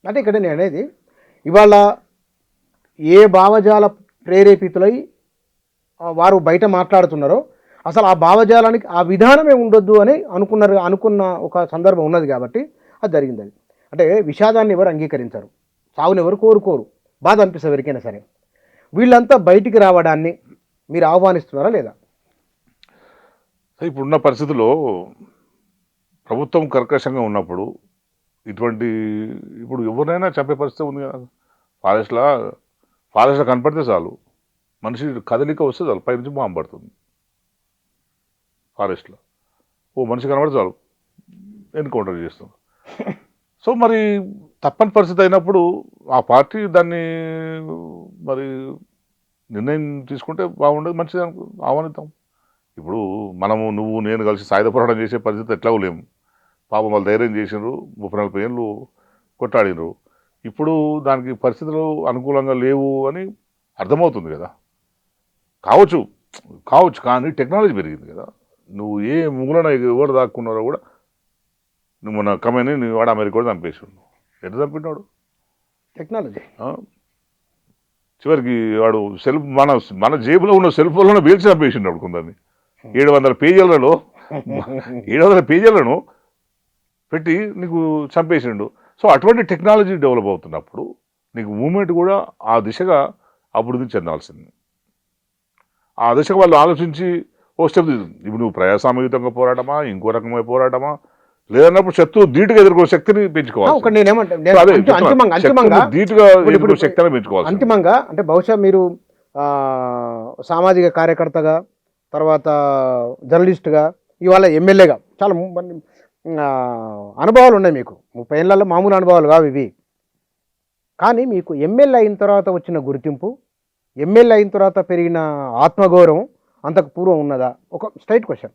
అంటే ఇక్కడ నేను అనేది ఇవాళ ఏ భావజాల ప్రేరేపితులై వారు బయట మాట్లాడుతున్నారో అసలు ఆ భావజాలానికి ఆ విధానమే ఉండొద్దు అని అనుకున్న ఒక సందర్భం ఉన్నది కాబట్టి అది జరిగింది. అది అంటే విషాదాన్ని ఎవరు అంగీకరించరు, చావుని ఎవరు కోరుకోరు, బాధ అనిపిస్తుంది ఎవరికైనా సరే. వీళ్ళంతా బయటికి రావడాన్ని మీరు ఆహ్వానిస్తున్నారా లేదా? ఇప్పుడున్న పరిస్థితుల్లో ప్రభుత్వం కర్కశంగా ఉన్నప్పుడు ఇటువంటి ఇప్పుడు ఎవరినైనా చంపే పరిస్థితి ఉంది కదా. ఫారెస్ట్లో కనపడితే చాలు, మనిషి కదలిక వస్తే చాలు, పైనుంచి బాంబు పడుతుంది. ఫారెస్ట్లో మనిషి కనబడితే చాలు ఎన్కౌంటర్ చేస్తాం. సో మరి తప్పని పరిస్థితి అయినప్పుడు ఆ పార్టీ దాన్ని మరి నిర్ణయం తీసుకుంటే బాగుండదు, మంచిది ఆహ్వానిద్దాం. ఇప్పుడు మనము నువ్వు నేను కలిసి సాయుధ పోరాటం చేసే పరిస్థితి ఎట్లా లేము. పాపం వాళ్ళు ధైర్యం చేసినారు, 30-40 ఏళ్ళు కొట్టాడినరు. ఇప్పుడు దానికి పరిస్థితులు అనుకూలంగా లేవు అని అర్థమవుతుంది కదా. కావచ్చు కానీ టెక్నాలజీ పెరిగింది కదా. నువ్వు ఏ మూలన ఎవరు దాక్కున్నారో కూడా నువ్వు మన కమని నువ్వు వాడు అమెరికా కూడా చంపేసాడు. ఎట్లా చంపినాడు? టెక్నాలజీ. చివరికి వాడు మన జేబులో ఉన్న సెల్ ఫోన్లోనే పేల్చి చంపేసిండు కొందరిని. 700 పేజీలను పెట్టి నీకు చంపేసిండు. సో అటువంటి టెక్నాలజీ డెవలప్ అవుతున్నప్పుడు నీకు మూమెంట్ కూడా ఆ దిశగా అభివృద్ధి చెందాల్సింది. ఆ దిశగా వాళ్ళు ఆలోచించి ఓ స్టెప్ ఇప్పుడు నువ్వు ప్రజాస్వామ్యయుతంగా పోరాటమా, ఇంకో రకమైన పోరాటమా, లేదన్నప్పుడు శత్రువు ధీటుగా ఎదుర్కొనే శక్తిని పెంచుకోవాలి. అంతిమంగా అంటే బహుశా మీరు సామాజిక కార్యకర్తగా, తర్వాత జర్నలిస్ట్గా, ఇవాళ ఎమ్మెల్యేగా చాలా అనుభవాలు ఉన్నాయి మీకు. 30 ఏళ్ళలో మామూలు అనుభవాలు కావు ఇవి. కానీ మీకు ఎమ్మెల్యే అయిన తర్వాత వచ్చిన గుర్తింపు, ఎమ్మెల్యే అయిన తర్వాత పెరిగిన ఆత్మగౌరవం అంతకు పూర్వం ఉన్నదా? ఒక స్ట్రైట్ క్వశ్చన్.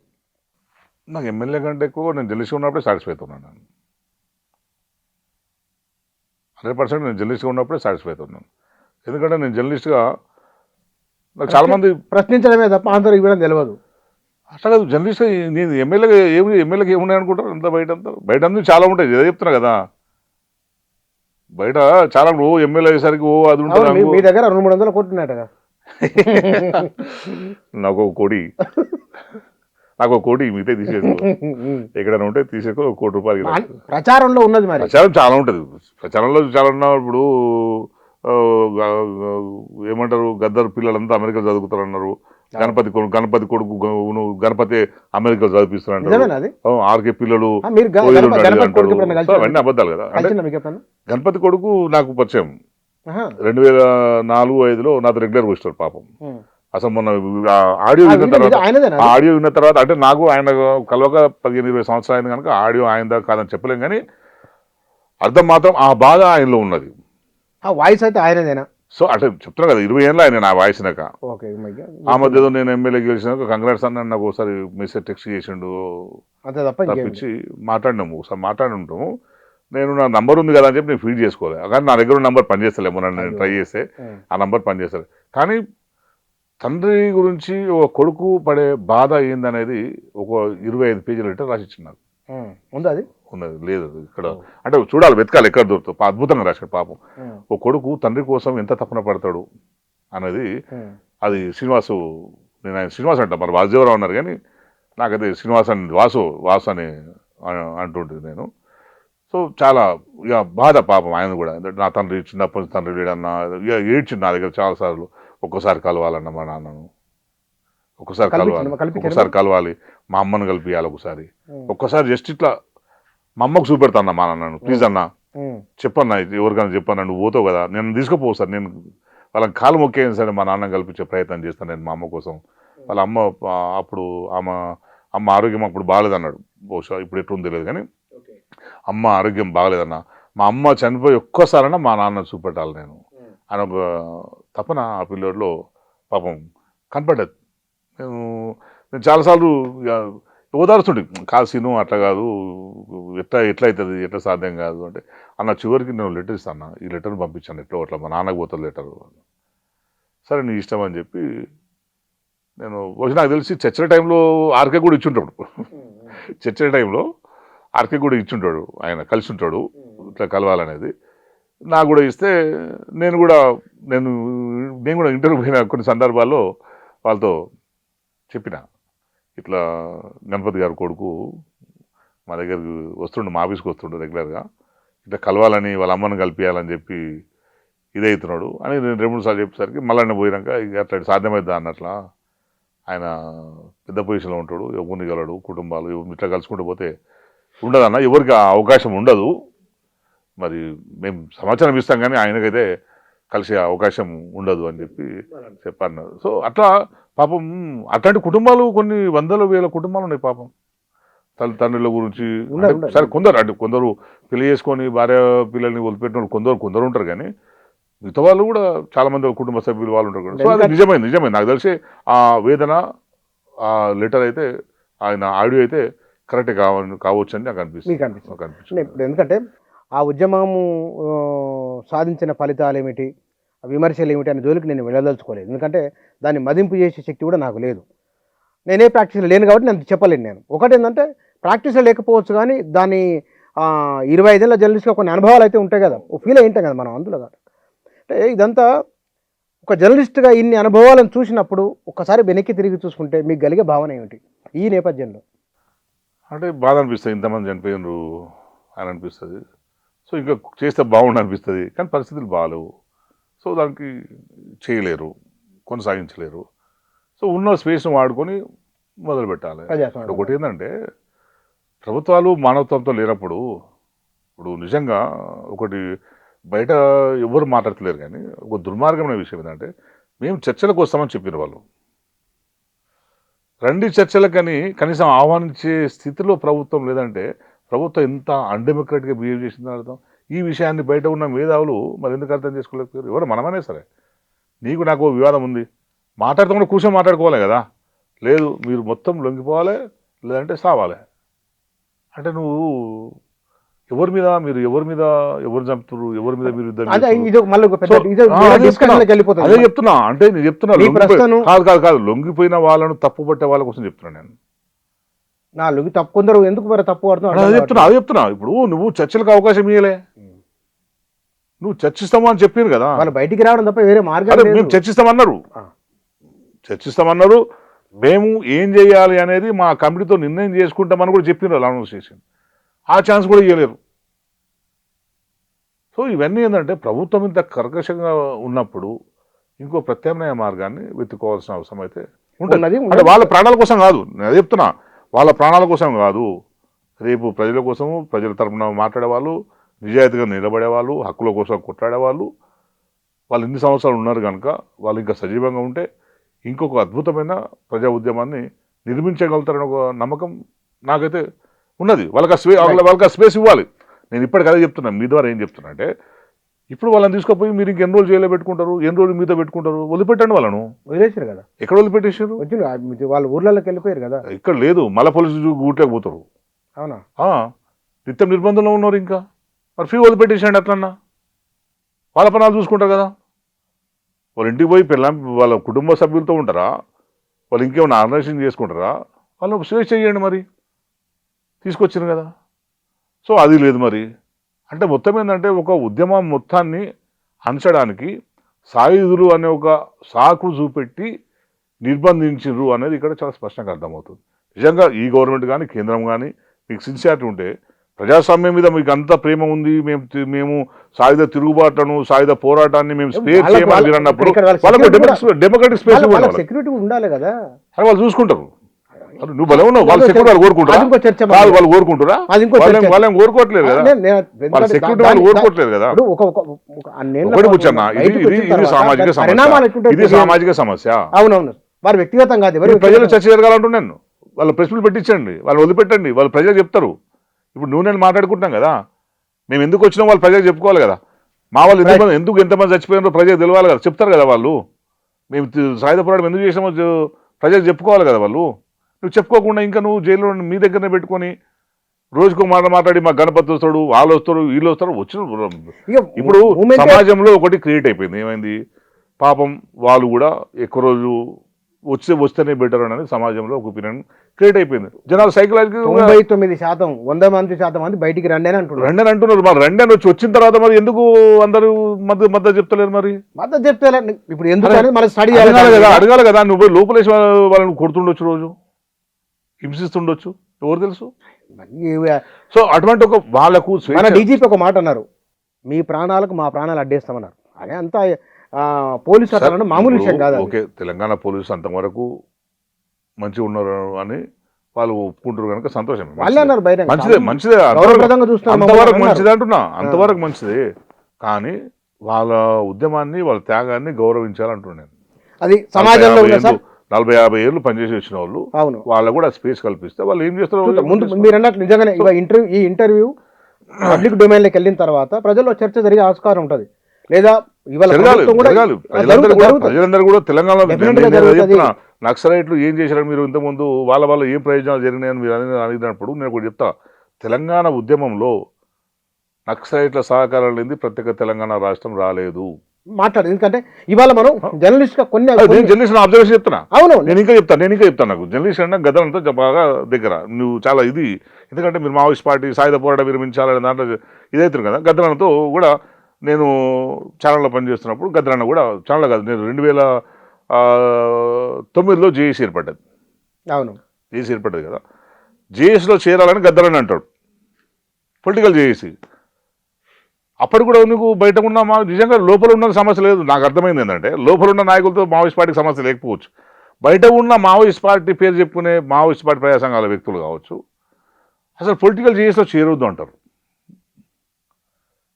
నాకు ఎమ్మెల్యే కంటే ఎక్కువ నేను జర్నలిస్ట్గా ఉన్నప్పుడే సాటిస్ఫై అవుతున్నాను. 100% నేను జర్నలిస్ట్గా ఉన్నప్పుడే సాటిస్ఫై అవుతున్నాను. ఎందుకంటే నేను జర్నలిస్ట్గా నాకు చాలామంది ప్రశ్నించడమే తప్ప ఆన్సర్ ఇవ్వడం తెలియదు. అట్లా కాదు, జర్నలిస్ట్ నేను ఎమ్మెల్యేకి ఏమున్నాయి అనుకుంటారు. అంతా బయట అన్నీ చాలా ఉంటాయి. ఏదో చెప్తున్నా కదా, బయట చాలా ఎమ్మెల్యే అయ్యేసరికి అది ఉంటుంది. మీ దగ్గర 200-300 కోట్లు ఉన్నాయట. నాకు ఒక కోటి మిగతా తీసేసుకో, ఎక్కడైనా ఉంటే తీసేసుకో. 1 కోటి రూపాయలు ప్రచారంలో ఉన్నది. మరి ప్రచారం చాలా ఉంటుంది. ప్రచారంలో చాలా ఉన్నప్పుడు ఏమంటారు, గద్దరు పిల్లలంతా అమెరికా చదువుతారన్నారు. గణపతి కొడుకు గణపతి అమెరికా చదివిస్తున్నారు. ఆర్కే పిల్లలు అవన్నీ అబద్ధాలు కదా. గణపతి కొడుకు నాకు పరిచయం 2004-05లో నాతో రెగ్యులర్గా వస్తాడు పాపం. అసలు మొన్న ఆడియో విన్న తర్వాత అంటే నాకు ఆయన కలవక 15-20 సంవత్సరాలు అయింది కనుక ఆడియో ఆయన కాదని చెప్పలేం, కానీ అర్థం మాత్రం ఆ బాధ ఆయనలో ఉన్నది. వాయిస్ అయితే ఆయనదేనా? సో అంటే చెప్తున్నా కదా, 20 ఏళ్ళు ఆయన నా వాయిస్నాక. ఆ మధ్యలో నేను ఎమ్మెల్యే గెలిచినాక కంగ్రాట్స్ అన్న నాకు ఒకసారి మెసేజ్ టెక్స్ట్ చేసిండు, తప్పించి ఒకసారి మాట్లాడి ఉంటాము. నేను నా నంబర్ ఉంది కదా అని చెప్పి నేను ఫీడ్ చేసుకోవాలి, కానీ నా దగ్గర ఉన్న నంబర్ పనిచేస్తలేమో, నేను ట్రై చేస్తే ఆ నంబర్ పనిచేస్తలేదు. కానీ తండ్రి గురించి ఒక కొడుకు పడే బాధ ఏందనేది ఒక 25 పేజీల లెటర్ రాసిచ్చిన్నారు. ఉన్నది లేదు ఇక్కడ అంటే చూడాలి, వెతకాలి ఎక్కడ దొరుకుతుంది. అద్భుతంగా రాశాడు పాపం. ఓ కొడుకు తండ్రి కోసం ఎంత తపన పడతాడు అనేది. అది నేను ఆయన శ్రీనివాస్ అంట, మరి వాసుదేవరావు అన్నారు కానీ నాకైతే శ్రీనివాస్ అని వాసు అని అంటుంటుంది నేను. సో చాలా ఇక బాధ పాపం ఆయన కూడా. నా తండ్రి చిన్నప్పటి తండ్రి లేడన్నా ఏడ్చింది నా దగ్గర చాలాసార్లు. ఒక్కోసారి కలవాలన్న మా నాన్నను, ఒక్కసారి కలవాలి, మా అమ్మను కలిపియాలి, ఒక్కసారి జస్ట్ ఇట్లా మా అమ్మకు చూపెడతాను మా నాన్నను, ప్లీజ్ అన్న చెప్పన్నా, ఎవరికైనా చెప్పన్నా, నువ్వు పోతావు కదా, నేను తీసుకుపోవు సార్, నేను వాళ్ళని కాలు మొక్కేయను సరే మా నాన్న కల్పించే ప్రయత్నం చేస్తాను నేను మా అమ్మ కోసం. వాళ్ళ అమ్మ అప్పుడు అమ్మ ఆరోగ్యం అప్పుడు బాగాలేదన్నాడు, బహుశా ఇప్పుడు ఎట్లుంది తెలియదు, కానీ అమ్మ ఆరోగ్యం బాగలేదన్న, మా అమ్మ చనిపోయి ఒక్కసారన్నా మా నాన్న చూపెట్టాలి నేను అని ఒక తపన ఆ పిల్లోడిలో పాపం కనపడ్డది. నేను చాలాసార్లు ఓదారుస్తుండే, కాదు సీను అట్లా కాదు, ఎట్లా అవుతుంది, ఎట్లా సాధ్యం కాదు అంటే, అన్న చివరికి నేను లెటర్ ఇస్తాను, ఈ లెటర్ని పంపించాను ఎట్లా అట్లా మా నాన్నకు పోతుంది లెటర్, సరే నీ ఇష్టం అని చెప్పి నేను నాకు తెలిసి చర్చల టైంలో ఆర్కే కూడా ఇచ్చుంటాడు, చర్చల టైంలో ఆర్కే కూడా ఇచ్చుంటాడు, ఆయన కలిసి ఉంటాడు ఇట్లా కలవాలనేది. నాకు కూడా ఇస్తే నేను కూడా ఇంటర్వ్యూ పోయిన కొన్ని సందర్భాల్లో వాళ్ళతో చెప్పిన ఇట్లా గణపతి గారి కొడుకు మా దగ్గరికి వస్తుండు, మా ఆఫీస్కి వస్తుండు రెగ్యులర్గా, ఇట్లా కలవాలని వాళ్ళ అమ్మని కలిపియాలని చెప్పి ఇదవుతున్నాడు అని నేను 2-3 సార్లు చెప్పేసరికి మళ్ళీ పోయినాక ఇక అట్లా సాధ్యమైద్దా అన్నట్లా, ఆయన పెద్ద పొజిషన్లో ఉంటాడు, ఎవరిని గలడు, కుటుంబాలు ఇట్లా కలుసుకుంటూ పోతే ఉండదన్న, ఎవరికి ఆ అవకాశం ఉండదు, మరి మేము సమాచారం ఇస్తాం కానీ ఆయనకైతే కలిసే అవకాశం ఉండదు అని చెప్పి చెప్పన్నారు. సో అట్లా పాపం అట్లాంటి కుటుంబాలు కొన్ని వందల వేల కుటుంబాలు ఉన్నాయి పాపం. తల్లిదండ్రుల గురించి సరే కొందరు పెళ్లి చేసుకొని భార్య పిల్లల్ని వదిలిపెట్టిన కొందరు ఉంటారు, కానీ మిగతా వాళ్ళు కూడా చాలా మంది కుటుంబ సభ్యులు వాళ్ళు ఉంటారు కదా. సో అది నిజమే నాకు తెలిసి ఆ వేదన, ఆ లెటర్ అయితే, ఆయన ఆడియో అయితే కరెక్ట్ కావచ్చు అని నాకు అనిపిస్తుంది. ఎందుకంటే ఆ ఉద్యమము సాధించిన ఫలితాలు ఏమిటి, విమర్శలు ఏమిటి అనే జోలికి నేను వెళ్ళదలుచుకోలేదు. ఎందుకంటే దాన్ని మదింపు చేసే శక్తి కూడా నాకు లేదు. నేనే ప్రాక్టీస్లో లేను కాబట్టి నేను చెప్పలేను. నేను ఒకటి ఏంటంటే ప్రాక్టీస్లో లేకపోవచ్చు, కానీ దాన్ని 25 ఏళ్ళ జర్నలిస్ట్గా కొన్ని అనుభవాలు అయితే ఉంటాయి కదా, ఫీల్ అయి ఉంటాం కదా మనం అందులో. అంటే ఇదంతా ఒక జర్నలిస్ట్గా ఇన్ని అనుభవాలను చూసినప్పుడు ఒక్కసారి వెనక్కి తిరిగి చూసుకుంటే మీకు కలిగే భావన ఏమిటి ఈ నేపథ్యంలో? అంటే బాధ అనిపిస్తుంది, ఇంతమంది చనిపోయినరు అని అనిపిస్తుంది. సో ఇంకా చేస్తే బాగుండు అనిపిస్తుంది, కానీ పరిస్థితులు బాగాలేవు. సో దానికి చేయలేరు, కొనసాగించలేరు. సో ఉన్న స్పేస్ను వాడుకొని మొదలు పెట్టాలి. ఒకటి ఏంటంటే ప్రభుత్వాలు మానవత్వంతో లేనప్పుడు, ఇప్పుడు నిజంగా ఒకటి బయట ఎవరు మాట్లాడలేరు, కానీ ఒక దుర్మార్గమైన విషయం ఏంటంటే మేము చర్చలకు వస్తామని చెప్పిన వాళ్ళు రండి చర్చలకని కనీసం ఆహ్వానించే స్థితిలో ప్రభుత్వం లేదంటే ప్రభుత్వం ఎంత అన్డెమోక్రాటిక్గా బిహేవ్ చేసిందని అర్థం. ఈ విషయాన్ని బయట ఉన్న మేధావులు మరి ఎందుకు అర్థం చేసుకోలేకపోయారు? ఎవరు మనమనే సరే, నీకు నాకు వివాదం ఉంది, మాట్లాడుతూ కూర్చొని మాట్లాడుకోవాలి కదా. లేదు, మీరు మొత్తం లొంగిపోవాలి, లేదంటే సావాలి. అంటే నువ్వు ఎవరు చంపుతారు, ఎవరి మీద మీరు అదే చెప్తున్నా. అంటే నేను చెప్తున్నా కాదు లొంగిపోయిన వాళ్ళను తప్పు పట్టే వాళ్ళ కోసం చెప్తున్నా నేను. కొందరు ఎందుకు మరి తప్పు అదే చెప్తున్నా. ఇప్పుడు నువ్వు చర్చలకు అవకాశం ఇయ్యలే, నువ్వు చర్చిస్తామా అని చెప్పారు కదా, వాళ్ళు బయటికి రావడం తప్ప వేరే మార్గం. మేము చర్చిస్తామన్నారు, మేము ఏం చేయాలి అనేది మా కమిటీతో నిర్ణయం చేసుకుంటామని కూడా చెప్పినారు అనౌన్స్ చేసి. ఆ ఛాన్స్ కూడా ఇవ్వలేరు. సో ఇవన్నీ ఏంటంటే ప్రభుత్వం ఇంత కర్కశంగా ఉన్నప్పుడు ఇంకో ప్రత్యామ్నాయ మార్గాన్ని వెతుక్కోవాల్సిన అవసరం అయితే ఉంటుంది. అంటే వాళ్ళ ప్రాణాల కోసం కాదు, నేను చెప్తున్నా, వాళ్ళ ప్రాణాల కోసం కాదు, రేపు ప్రజల కోసము, ప్రజల తరపున మాట్లాడేవాళ్ళు, నిజాయితీగా నిలబడేవాళ్ళు, హక్కుల కోసం కొట్లాడేవాళ్ళు, వాళ్ళు ఇన్ని సంవత్సరాలు ఉన్నారు కనుక వాళ్ళు ఇంకా సజీవంగా ఉంటే ఇంకొక అద్భుతమైన ప్రజా ఉద్యమాన్ని నిర్మించగలుగుతారని ఒక నమ్మకం నాకైతే ఉన్నది. వాళ్ళకి స్పేస్ ఇవ్వాలి. నేను ఇప్పటికి అదే చెప్తున్నా. మీ ద్వారా ఏం చెప్తున్నా అంటే, ఇప్పుడు వాళ్ళని తీసుకుపోయి మీరు ఇంక ఎన్ని రోజులు జైల్లో పెట్టుకుంటారు, ఎన్ని రోజులు మీతో పెట్టుకుంటారు, వదిలిపెట్టండి. వాళ్ళను వదిలేసారు కదా. ఎక్కడ వదిలిపెట్టేసారు? వాళ్ళ ఊర్లలోకి వెళ్ళిపోయారు కదా. ఇక్కడ లేదు, మళ్ళీ పోలీసు గూట్లోకి పోతారు. అవునా? నిత్యం నిర్బంధంలో ఉన్నారు. ఇంకా మరి ఫ్రీ వదిలిపెట్టేసాడు అట్లన్నా, వాళ్ళ పనాలు చూసుకుంటారు కదా. వాళ్ళ ఇంటికి పోయి వాళ్ళ కుటుంబ సభ్యులతో ఉంటారా, వాళ్ళు ఇంకేమైనా ఆర్గనైజేషన్ చేసుకుంటారా, వాళ్ళు స్వేచ్ఛ చేయండి. మరి తీసుకొచ్చారు కదా. సో అది లేదు మరి. అంటే మొత్తం ఏంటంటే ఒక ఉద్యమం మొత్తాన్ని అంచడానికి సాయుధులు అనే ఒక సాకు చూపెట్టి నిర్బంధించరు అనేది ఇక్కడ చాలా స్పష్టంగా అర్థమవుతుంది. నిజంగా ఈ గవర్నమెంట్ కానీ కేంద్రం కానీ మీకు సిన్సియారిటీ ఉంటే, ప్రజాస్వామ్యం మీద మీకు అంత ప్రేమ ఉంది, మేము సాయుధ తిరుగుబాట్లను, సాయుధ పోరాటాన్ని మేము స్పేర్ చేయమని అన్నప్పుడు వాళ్ళకు డెమోక్రటిక్ స్పేస్ ఇవ్వాలి. సెక్యూరిటీ ఉండాలి కదా, అని వాళ్ళు చూసుకుంటారు. నువ్వు బలం ఉన్నావు, వాళ్ళ సెక్యూరిటీ వాళ్ళు కోరుకుంటారా? వాళ్ళు కోరుకుంటారా? వాళ్ళేం కోరుకోవట్లేదు కదా, వాళ్ళ సెక్యూరిటీ వాళ్ళు కోరుకోవట్లేదు కదా. ఇది సామాజిక సమస్య. అవునవును, వారు వ్యక్తిగతం కాదు, ప్రజలు చర్చ జరగాలంటున్నాను. వాళ్ళ ప్రెస్లు పెట్టించండి, వాళ్ళు వదిలిపెట్టండి, వాళ్ళు ప్రజలు చెప్తారు. ఇప్పుడు నువ్వు నేను మాట్లాడుకుంటున్నాం కదా, మేము ఎందుకు వచ్చినాం వాళ్ళు ప్రజలకు చెప్పుకోవాలి కదా. మా వాళ్ళు ఎంతమంది చచ్చిపోయినారో ప్రజలకు తెలియాలి కదా, చెప్తారు కదా వాళ్ళు. మేము సాయుధ పోరాటం ఎందుకు చేసినామో ప్రజలకు చెప్పుకోవాలి కదా వాళ్ళు. నువ్వు చెప్పుకోకుండా ఇంకా నువ్వు జైల్లో మీ దగ్గరనే పెట్టుకొని రోజుకో మాట్లాడి మా గణపతి వస్తాడు, వాళ్ళు వస్తారు, వీళ్ళు వస్తారు, వచ్చిన. ఇప్పుడు సమాజంలో ఒకటి క్రియేట్ అయిపోయింది. ఏమైంది, పాపం వాళ్ళు కూడా ఎక్కువ రోజు వస్తేనే బెటర్ అనేది సమాజంలో ఒక ఒపీనియన్ క్రియేట్ అయిపోయింది. జనాలు సైకలాజికల్ 99% 100% మంది బయటికి రండి అని అంటున్నారు. రండి అని అంటున్నారు. మరి రండి అని వచ్చిన తర్వాత మరి ఎందుకు అందరూ మద్దతు చెప్తలేరు? మరి మద్దతు చెప్తే ఇప్పుడు ఎందుకు మన స్టడీ అడగాలి కదా. నువ్వు లోపలేసి వాళ్ళని కొడుతుండొచ్చు, రోజు హింసిస్తుండొచ్చు, ఎవరు తెలుసు. సో అటువంటి ఒక వాళ్ళకు మన డీజీపీ ఒక మాట అన్నారు, మీ ప్రాణాలకు మా ప్రాణాలు అడ్డేస్తామన్నారు. అదే అంతా పోలీసు అట్లా మామూలు విషయం కాదు. ఓకే, తెలంగాణ పోలీసు అంతవరకు మంచిగా ఉన్నారు అని వాళ్ళు ఒప్పుకుంటారు కనుక సంతోషం. మంచిదే మంచిదే, అంతవరకు మంచిదే అంటున్నా, అంతవరకు మంచిదే. కానీ వాళ్ళ ఉద్యమాన్ని వాళ్ళ త్యాగాన్ని గౌరవించాలంటున్నాను. అది సమాజంలో 40-50 ఏళ్ళు పనిచేసి వచ్చిన వాళ్ళు వాళ్ళకు కూడా స్పేస్ కల్పిస్తే వాళ్ళు ఏం చేస్తారు. ముందు మీరు అన్నట్లు నిజంగానే ఈ ఇంటర్వ్యూ పబ్లిక్ డొమైన్ లోకి వెళ్ళిన తర్వాత ప్రజల్లో చర్చ జరిగే ఆస్కారం ఉంటుంది. లేదా ప్రజలందరూ కూడా తెలంగాణలో నక్సలైట్లు ఏం చేశారని మీరు ఇంతకుముందు వాళ్ళ ఏం ప్రయోజనాలు జరిగినాయని మీరు అడిగినప్పుడు నేను కూడా చెప్తా, తెలంగాణ ఉద్యమంలో నక్సలైట్ల సహకారం లేని ప్రత్యేక తెలంగాణ రాష్ట్రం రాలేదు. మాట్లాడు, ఎందుకంటే ఇవాళ మనం జర్నలిస్ట్ గా కొన్ని జర్నలిస్ట్ అబ్జర్వేషన్ చెప్తున్నా. అవును, నేను ఇంకా చెప్తాను. నాకు జర్నలిస్ట్ అంటే గతంతో బాగా దగ్గర నువ్వు చాలా ఇది, ఎందుకంటే మీరు మావోయిస్ట్ పార్టీ సాయుధ పోరాటం విరమించాలనే దాంట్లో ఇదవుతుంది కదా. గద్దరంతో కూడా నేను ఛానల్లో పనిచేస్తున్నప్పుడు గద్దరన్న కూడా ఛానల్ కాదు, నేను 2009లో జేఏసీ ఏర్పడ్డది. అవును, జేఏసీ ఏర్పడ్డది కదా. జేఏసీలో చేరాలని గద్దరన్న అంటాడు, పొలిటికల్ జేఏసీ. అప్పుడు కూడా నువ్వు బయట ఉన్న నిజంగా లోపల ఉన్న సమస్య లేదు. నాకు అర్థమైంది ఏంటంటే, లోపల ఉన్న నాయకులతో మావోయిస్ట్ పార్టీకి సమస్య లేకపోవచ్చు, బయట ఉన్న మావోయిస్ట్ పార్టీ పేరు చెప్పుకునే మావోయిస్ట్ పార్టీ ప్రజా సంఘాల వ్యక్తులు కావచ్చు అసలు పొలిటికల్ జేఏసీలో చేరొద్దు అంటారు.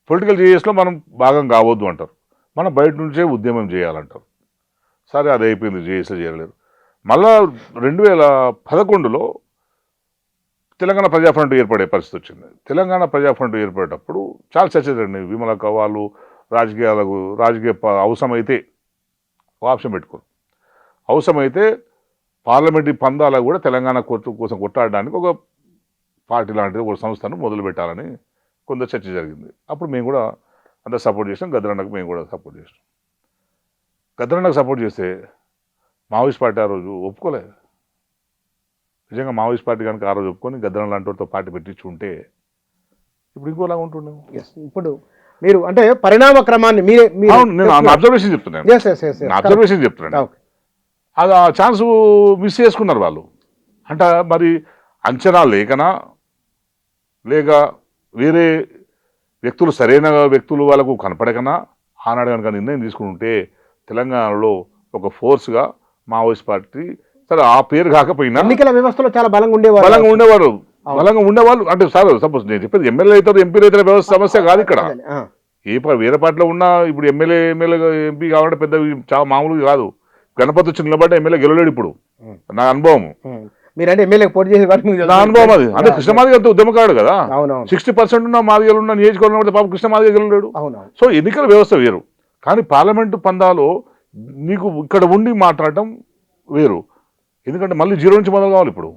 పొలిటికల్ జేఏసీలో మనం భాగం కావద్దు అంటారు. మనం బయట నుంచే ఉద్యమం చేయాలంటారు. సరే, అది అయిపోయింది, జేఏసీలో చేరలేరు. మళ్ళా 2011లో తెలంగాణ ప్రజాఫ్రంట్ ఏర్పడే పరిస్థితి వచ్చింది. తెలంగాణ ప్రజాఫ్రంట్ ఏర్పడేటప్పుడు చాలా చర్చ జరిగింది. విమలక్క వాళ్ళు రాజకీయ అవసరమైతే ఆప్షన్ పెట్టుకోరు, అవసరమైతే పార్లమెంటరీ పందాలకు కూడా తెలంగాణ కోసం కొట్లాడడానికి ఒక పార్టీ లాంటిది ఒక సంస్థను మొదలు పెట్టాలని కొంత చర్చ జరిగింది. అప్పుడు మేము కూడా అంతా సపోర్ట్ చేసాం. గద్దరన్నకు మేము కూడా సపోర్ట్ చేసాం. గద్దరన్నకు సపోర్ట్ చేస్తే మావోయిస్ట్ పార్టీ ఆ రోజు ఒప్పుకోలేదు. నిజంగా మావోయిస్ట్ పార్టీ కనుక ఆ రోజు ఒప్పుకొని గద్దరన్న లాంటి వాటితో పార్టీ పెట్టించుంటే ఇప్పుడు ఇంకోలాగా ఉంటుండేమో. ఇప్పుడు మీరు అంటే పరిణామ క్రమాన్ని నేను అబ్జర్వేషన్ చెప్తున్నాను. అది ఆ ఛాన్స్ మిస్ చేసుకున్నారు వాళ్ళు. అంటే మరి అంచనా లేకనా, లేక వేరే వ్యక్తులు సరైన వ్యక్తులు వాళ్ళకు కనపడకనా ఆనాడు కనుక నిర్ణయం తీసుకుని ఉంటే తెలంగాణలో ఒక ఫోర్స్గా మావోయిస్ట్ పార్టీ, సరే ఆ పేరు కాకపోయినా ఎన్నికల వ్యవస్థలో చాలా బలంగా ఉండేవాళ్ళు. అంటే సార్ సపోజ్ నేను చెప్పేది ఎమ్మెల్యే అవుతారు, ఎంపీ రైతుల వ్యవస్థ సమస్య కాదు ఇక్కడ. వేరే పార్టీలో ఉన్నా ఇప్పుడు ఎమ్మెల్యే ఎంపీ కావాలంటే పెద్ద చాలా మామూలుగా కాదు. గణపతి వచ్చి నిలబడ్డ ఎమ్మెల్యే గెలవలేడు ఇప్పుడు, నా అనుభవం. మీరంటే ఎమ్మెల్యే పోటీ చేసే నా అనుభవం అది. అంటే కృష్ణమాదిగ అంతా ఉద్యమకారుడు కదా. 60% ఉన్న మాదిగలు ఉన్న నియోజకవర్గంలో పాపం కృష్ణమాదిగ గెలవలేడు. సో ఎన్నికల వ్యవస్థ వేరు. కానీ పార్లమెంటు పందాలో నీకు ఇక్కడ ఉండి మాట్లాడటం వేరు. ఎందుకంటే మళ్ళీ 0 నుంచి మొదలు కావాలి ఇప్పుడు.